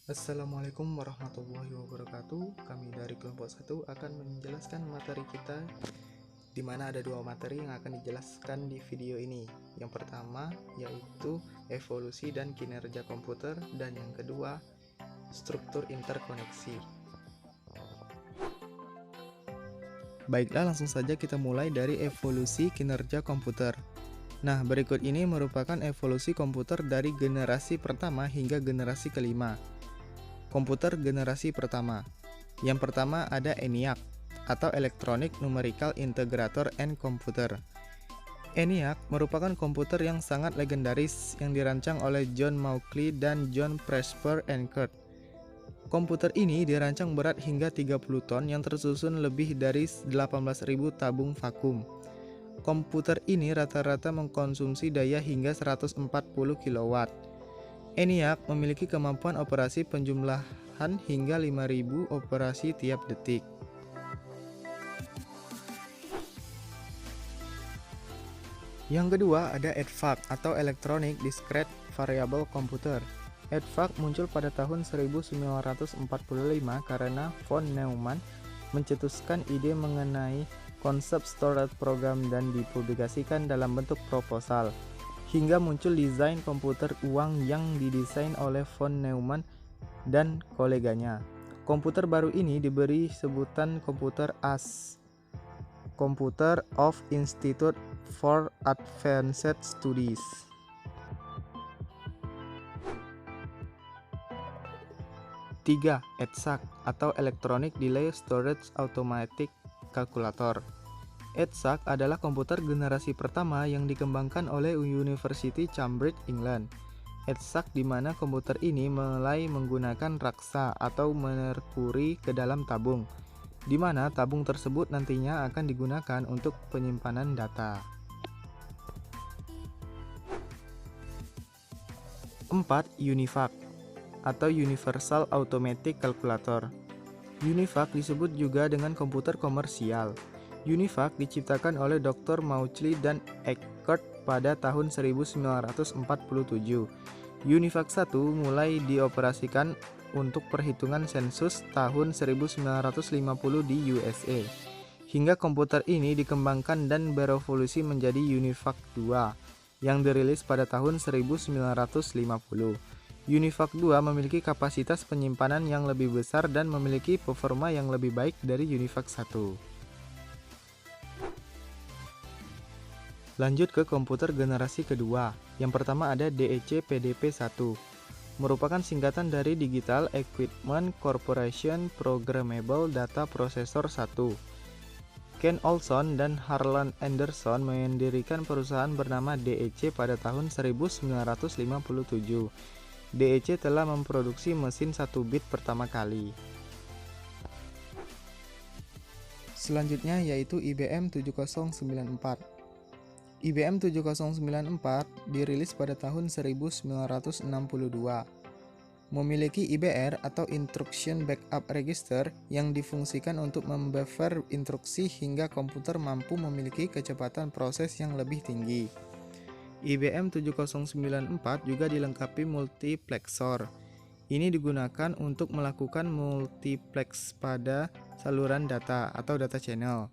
Assalamualaikum warahmatullahi wabarakatuh. Kami dari kelompok 1 akan menjelaskan materi kita, di mana ada dua materi yang akan dijelaskan di video ini. Yang pertama yaitu evolusi dan kinerja komputer, dan yang kedua struktur interkoneksi. Baiklah, langsung saja kita mulai dari evolusi kinerja komputer. Nah, berikut ini merupakan evolusi komputer dari generasi pertama hingga generasi kelima. Komputer generasi pertama. Yang pertama ada ENIAC atau Electronic Numerical Integrator and Computer. ENIAC merupakan komputer yang sangat legendaris yang dirancang oleh John Mauchly dan John Presper Enkert. Komputer ini dirancang berat hingga 30 ton yang tersusun lebih dari 18.000 tabung vakum. Komputer ini rata-rata mengkonsumsi daya hingga 140 kW. ENIAC memiliki kemampuan operasi penjumlahan hingga 5.000 operasi tiap detik. Yang kedua ada EDVAC atau Electronic Discrete Variable Computer. EDVAC muncul pada tahun 1945 karena von Neumann mencetuskan ide mengenai konsep storage program dan dipublikasikan dalam bentuk proposal. Hingga muncul desain komputer uang yang didesain oleh von Neumann dan koleganya. Komputer baru ini diberi sebutan komputer AS, Computer of Institute for Advanced Studies. Tiga, EDSAC atau Electronic Delay Storage Automatic Calculator. EDSAC adalah komputer generasi pertama yang dikembangkan oleh University Cambridge, England. EDSAC di mana komputer ini mulai menggunakan raksa atau merkuri ke dalam tabung, di mana tabung tersebut nantinya akan digunakan untuk penyimpanan data. 4. UNIVAC atau Universal Automatic Calculator. UNIVAC disebut juga dengan komputer komersial. UNIVAC diciptakan oleh Dr. Mauchly dan Eckert pada tahun 1947. UNIVAC 1 mulai dioperasikan untuk perhitungan sensus tahun 1950 di USA. Hingga komputer ini dikembangkan dan berevolusi menjadi UNIVAC 2 yang dirilis pada tahun 1950. UNIVAC 2 memiliki kapasitas penyimpanan yang lebih besar dan memiliki performa yang lebih baik dari UNIVAC 1. Lanjut ke komputer generasi kedua. Yang pertama ada DEC PDP-1. Merupakan singkatan dari Digital Equipment Corporation Programmable Data Processor 1. Ken Olson dan Harlan Anderson mendirikan perusahaan bernama DEC pada tahun 1957. DEC telah memproduksi mesin 1 bit pertama kali. Selanjutnya yaitu IBM 7094. IBM 7094 dirilis pada tahun 1962. Memiliki IBR atau Instruction Backup Register yang difungsikan untuk membuffer instruksi hingga komputer mampu memiliki kecepatan proses yang lebih tinggi. IBM 7094 juga dilengkapi multiplexor. Ini digunakan untuk melakukan multiplex pada saluran data atau data channel.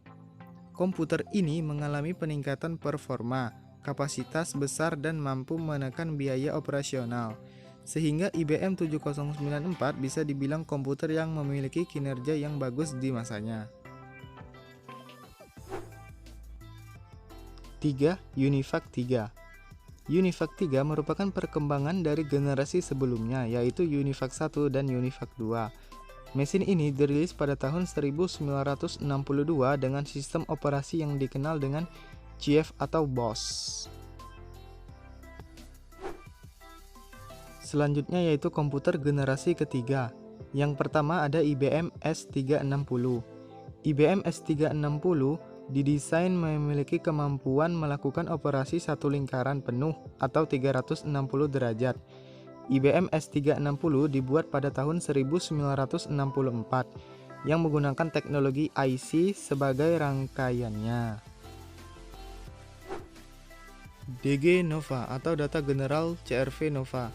Komputer ini mengalami peningkatan performa, kapasitas besar dan mampu menekan biaya operasional. Sehingga IBM 7094 bisa dibilang komputer yang memiliki kinerja yang bagus di masanya. 3. UNIVAC 3. UNIVAC 3 merupakan perkembangan dari generasi sebelumnya, yaitu UNIVAC 1 dan UNIVAC 2. Mesin ini dirilis pada tahun 1962 dengan sistem operasi yang dikenal dengan CF atau BOS. Selanjutnya yaitu komputer generasi ketiga. Yang pertama ada IBM S360. IBM S360 didesain memiliki kemampuan melakukan operasi satu lingkaran penuh atau 360 derajat. IBM S360 dibuat pada tahun 1964 yang menggunakan teknologi IC sebagai rangkaiannya. DG Nova atau Data General CRV Nova.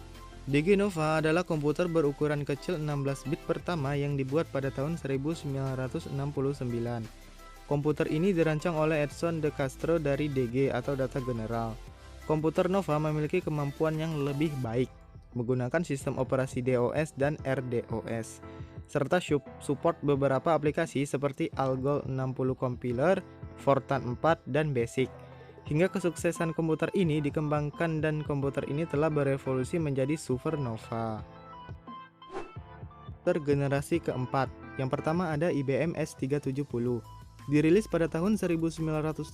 DG Nova adalah komputer berukuran kecil 16 bit pertama yang dibuat pada tahun 1969. Komputer ini dirancang oleh Edson de Castro dari DG atau Data General. Komputer Nova memiliki kemampuan yang lebih baik, menggunakan sistem operasi DOS dan RDOS, serta support beberapa aplikasi seperti Algol 60 Compiler, Fortran 4, dan BASIC. Hingga kesuksesan komputer ini dikembangkan dan komputer ini telah berevolusi menjadi supernova. Komputer generasi keempat. Yang pertama ada IBM S370. Dirilis pada tahun 1970,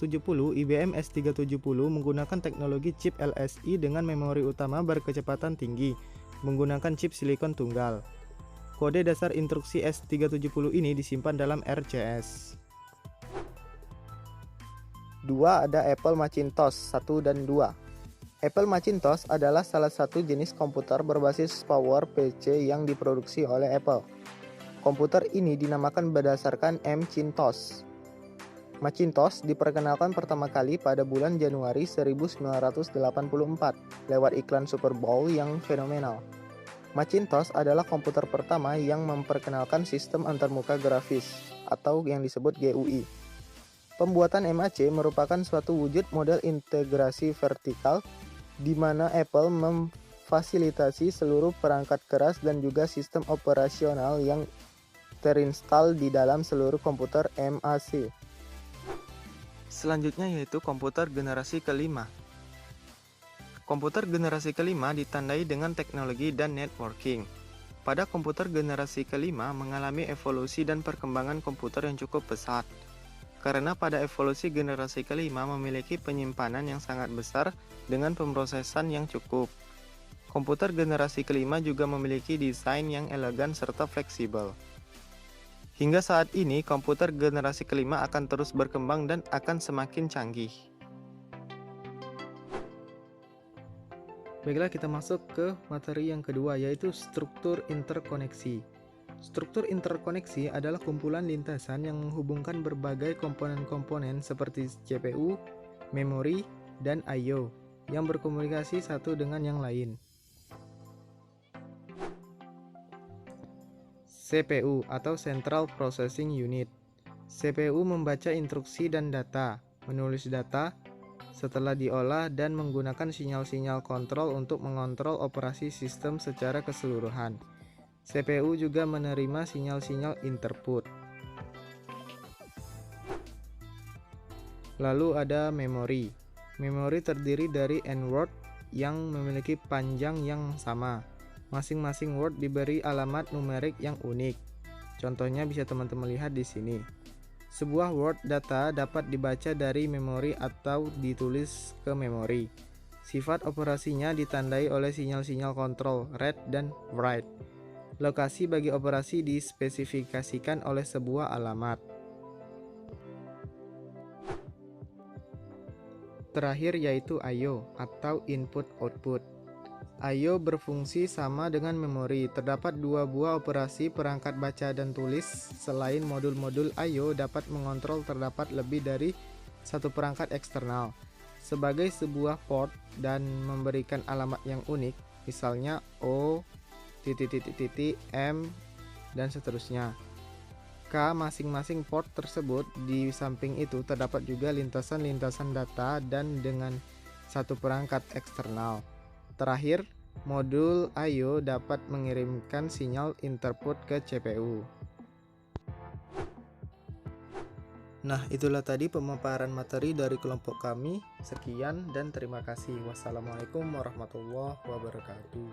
IBM S370 menggunakan teknologi chip LSI dengan memori utama berkecepatan tinggi, menggunakan chip silikon tunggal. Kode dasar instruksi S370 ini disimpan dalam RCS. 2. Ada Apple Macintosh 1 dan 2. Apple Macintosh adalah salah satu jenis komputer berbasis PowerPC yang diproduksi oleh Apple. Komputer ini dinamakan berdasarkan Macintosh. Macintosh diperkenalkan pertama kali pada bulan Januari 1984 lewat iklan Super Bowl yang fenomenal. Macintosh adalah komputer pertama yang memperkenalkan sistem antarmuka grafis atau yang disebut GUI. Pembuatan MAC merupakan suatu wujud model integrasi vertikal di mana Apple memfasilitasi seluruh perangkat keras dan juga sistem operasional yang terinstal di dalam seluruh komputer MAC. Selanjutnya yaitu komputer generasi kelima. Komputer generasi kelima ditandai dengan teknologi dan networking. Pada komputer generasi kelima mengalami evolusi dan perkembangan komputer yang cukup pesat. Karena pada evolusi generasi kelima memiliki penyimpanan yang sangat besar dengan pemrosesan yang cukup. Komputer generasi kelima juga memiliki desain yang elegan serta fleksibel. Hingga saat ini, komputer generasi kelima akan terus berkembang dan akan semakin canggih. Baiklah, kita masuk ke materi yang kedua, yaitu struktur interkoneksi. Struktur interkoneksi adalah kumpulan lintasan yang menghubungkan berbagai komponen-komponen seperti CPU, memori, dan I/O yang berkomunikasi satu dengan yang lain. CPU atau Central Processing Unit. CPU membaca instruksi dan data, menulis data, setelah diolah dan menggunakan sinyal-sinyal kontrol untuk mengontrol operasi sistem secara keseluruhan. CPU juga menerima sinyal-sinyal input. Lalu ada memori. Memori terdiri dari N-word yang memiliki panjang yang sama. Masing-masing word diberi alamat numerik yang unik. Contohnya bisa teman-teman lihat di sini. Sebuah word data dapat dibaca dari memori atau ditulis ke memori. Sifat operasinya ditandai oleh sinyal-sinyal kontrol read dan write. Lokasi bagi operasi dispesifikasikan oleh sebuah alamat. Terakhir yaitu I/O atau input-output. I/O berfungsi sama dengan memori. Terdapat dua buah operasi perangkat baca dan tulis. Selain modul-modul I/O dapat mengontrol terdapat lebih dari satu perangkat eksternal sebagai sebuah port dan memberikan alamat yang unik, misalnya O, M, dan seterusnya. K masing-masing port tersebut. Di samping itu terdapat juga lintasan-lintasan data dan dengan satu perangkat eksternal. Terakhir, modul I/O dapat mengirimkan sinyal input ke CPU. Nah, itulah tadi pemaparan materi dari kelompok kami. Sekian dan terima kasih. Wassalamualaikum warahmatullahi wabarakatuh.